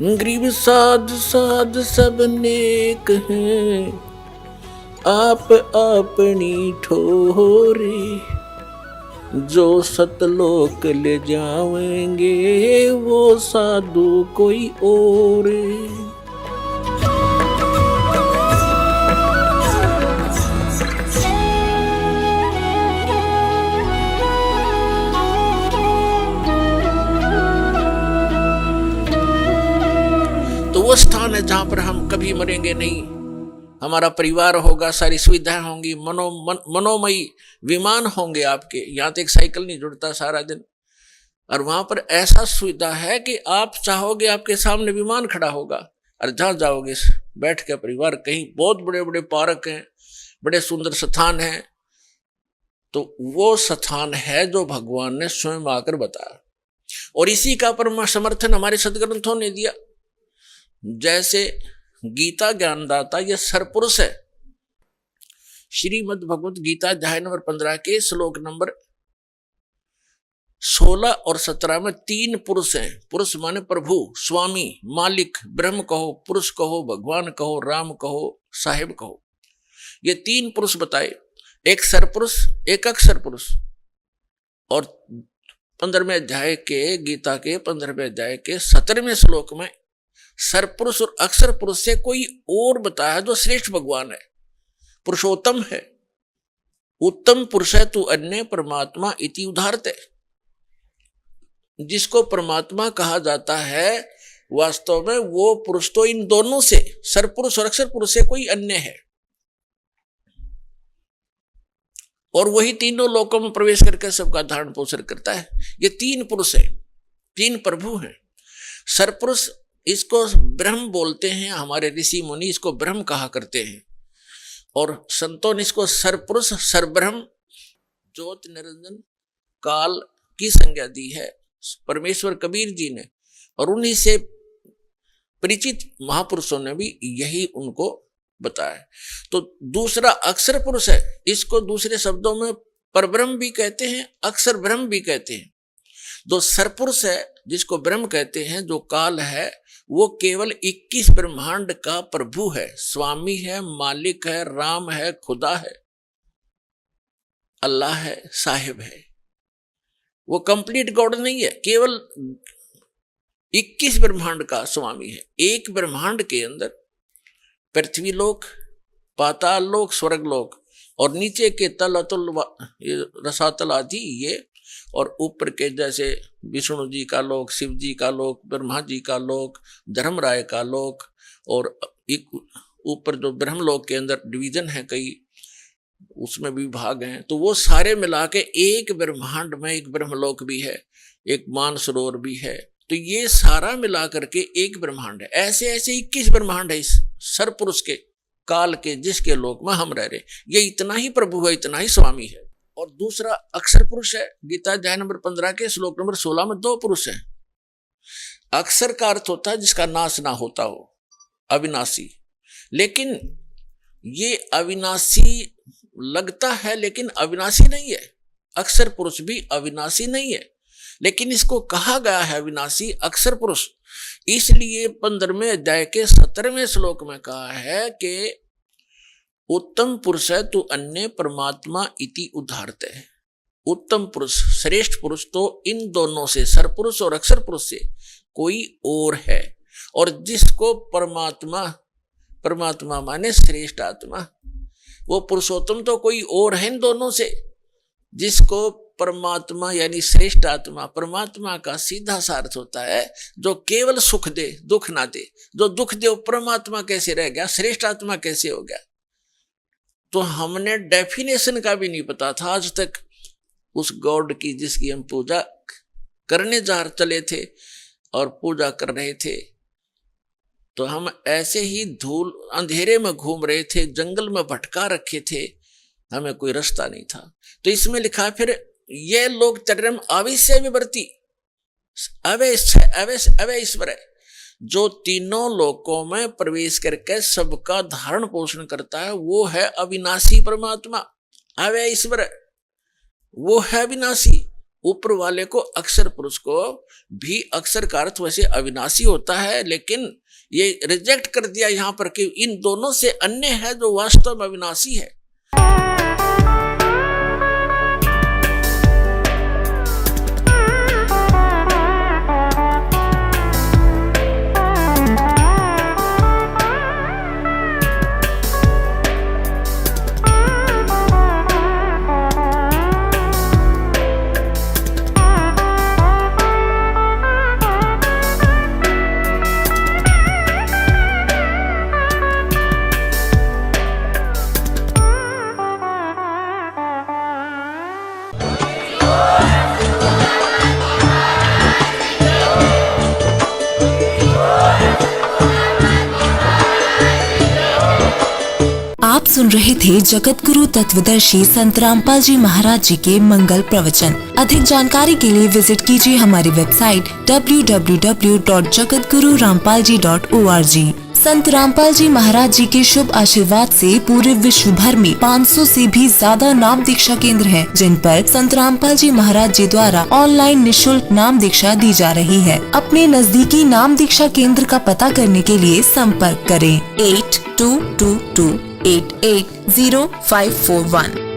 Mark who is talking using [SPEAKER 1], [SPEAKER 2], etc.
[SPEAKER 1] Grieve साध साध सब नेक हैं, आप अपनी ठोरे। जो सतलोक ले जाएंगे वो साधु कोई और। तो वो स्थान है जहां पर हम कभी मरेंगे नहीं। हमारा परिवार होगा, सारी सुविधाएं होंगी, मनोमयी विमान होंगे आपके। यहाँ तो एक साइकिल नहीं जुड़ता सारा दिन, और वहां पर ऐसा सुविधा है कि आप चाहोगे आपके सामने विमान खड़ा होगा, और जहां जाओगे बैठ के परिवार। कहीं बहुत बड़े बड़े पार्क हैं, बड़े सुंदर स्थान हैं। तो वो स्थान है जो भगवान ने स्वयं आकर बताया, और इसी का परम समर्थन हमारे सदग्रंथों ने दिया। जैसे गीता ज्ञानदाता यह सरपुरुष है। श्रीमद् भगवत गीता अध्याय नंबर 15 के श्लोक नंबर 16 और 17 में 3 पुरुष हैं। पुरुष माने प्रभु, स्वामी, मालिक, ब्रह्म कहो, पुरुष कहो, भगवान कहो, राम कहो, साहेब कहो। ये 3 पुरुष बताए, एक सरपुरुष, एक अक्षर पुरुष। और 15वें अध्याय के गीता के 15वें अध्याय के 17वें श्लोक में सरपुरुष और अक्षर पुरुष से कोई और बताया जो श्रेष्ठ भगवान है, पुरुषोत्तम है। उत्तम पुरुष है तू अन्य परमात्मा इति उदाहरते। जिसको परमात्मा कहा जाता है वास्तव में वो पुरुष तो इन दोनों से, सरपुरुष और अक्षर पुरुष से कोई अन्य है। और वही तीनों लोकों में प्रवेश करके सबका धारण पोषण करता है। ये 3 पुरुष है, 3 प्रभु हैं। सरपुरुष इसको ब्रह्म बोलते हैं, हमारे ऋषि मुनि इसको ब्रह्म कहा करते हैं। और संतों ने इसको सरपुरुष, सरब्रह्म, ज्योत निरंजन, काल की संज्ञा दी है परमेश्वर कबीर जी ने। और उन्हीं से परिचित महापुरुषों ने भी यही उनको बताया। तो दूसरा अक्षर पुरुष है, इसको दूसरे शब्दों में परब्रह्म भी कहते हैं, अक्षर ब्रह्म भी कहते हैं। जो सरपुरुष है जिसको ब्रह्म कहते हैं, जो काल है, वो केवल 21 ब्रह्मांड का प्रभु है, स्वामी है, मालिक है, राम है, खुदा है, अल्लाह है, साहिब है। वो कंप्लीट गॉड नहीं है, केवल 21 ब्रह्मांड का स्वामी है। एक ब्रह्मांड के अंदर पृथ्वी लोक, पाताल लोक, स्वर्ग लोक, और नीचे के तल अतुल रसातल आदि ये, और ऊपर के जैसे विष्णु जी का लोक, शिव जी का लोक, ब्रह्मा जी का लोक, धर्मराय का लोक, और एक ऊपर जो ब्रह्मलोक के अंदर डिवीजन है कई, उसमें भी भाग हैं। तो वो सारे मिला के एक ब्रह्मांड में एक ब्रह्मलोक भी है, एक मानसरोवर भी है। तो ये सारा मिला करके एक ब्रह्मांड है। ऐसे ऐसे 21 ब्रह्मांड है इस सरपुरुष के, काल के, जिसके लोक में हम रह रहे। ये इतना ही प्रभु है, इतना ही स्वामी है। और दूसरा अक्षर पुरुष है। गीता अध्याय नंबर 15 के श्लोक नंबर 16 में 2 पुरुष हैं। अक्षर का अर्थ होता है जिसका नाश ना होता हो, अविनाशी। लेकिन ये अविनाशी लगता है लेकिन अविनाशी नहीं है। अक्षर पुरुष भी अविनाशी नहीं है, लेकिन इसको कहा गया है अविनाशी अक्षर पुरुष। इसलिए 15वें अध्याय के 17वें श्लोक में कहा है कि उत्तम पुरुष है तो अन्य परमात्मा इति उदाहरते है। उत्तम पुरुष, श्रेष्ठ पुरुष तो इन दोनों से, सरपुरुष और अक्षर पुरुष से कोई और है। और जिसको परमात्मा, परमात्मा माने श्रेष्ठ आत्मा, वो पुरुषोत्तम तो कोई और है इन दोनों से। जिसको परमात्मा यानी श्रेष्ठ आत्मा, परमात्मा का सीधा सा अर्थ होता है जो केवल सुख दे, दुख ना दे। जो दुख दे वो परमात्मा कैसे रह गया, श्रेष्ठ आत्मा कैसे हो गया? तो हमने डेफिनेशन का भी नहीं पता था आज तक उस गॉड की जिसकी हम पूजा करने जा चले थे और पूजा कर रहे थे। तो हम ऐसे ही धूल अंधेरे में घूम रहे थे, जंगल में भटका रखे थे, हमें कोई रास्ता नहीं था। तो इसमें लिखा फिर ये लोग चरम आविष्य विवर्ती अवय ईश्वर है, जो तीनों लोकों में प्रवेश करके सबका धारण पोषण करता है, वो है अविनाशी परमात्मा, अवय ईश्वर, वो है अविनाशी। ऊपर वाले को अक्षर पुरुष को भी अक्षर का अर्थ वैसे अविनाशी होता है, लेकिन ये रिजेक्ट कर दिया यहां पर कि इन दोनों से अन्य है जो वास्तव में अविनाशी है।
[SPEAKER 2] आप सुन रहे थे जगत गुरु तत्वदर्शी संत रामपाल जी महाराज जी के मंगल प्रवचन। अधिक जानकारी के लिए विजिट कीजिए हमारी वेबसाइट www.jagatgururampalji.org। संत रामपाल जी महाराज जी के शुभ आशीर्वाद से पूरे विश्व भर में 500 से भी ज्यादा नाम दीक्षा केंद्र हैं, जिन पर संत रामपाल जी महाराज जी द्वारा ऑनलाइन निशुल्क नाम दीक्षा दी जा रही है। अपने नजदीकी नाम दीक्षा केंद्र का पता करने के लिए संपर्क करें 8222880541।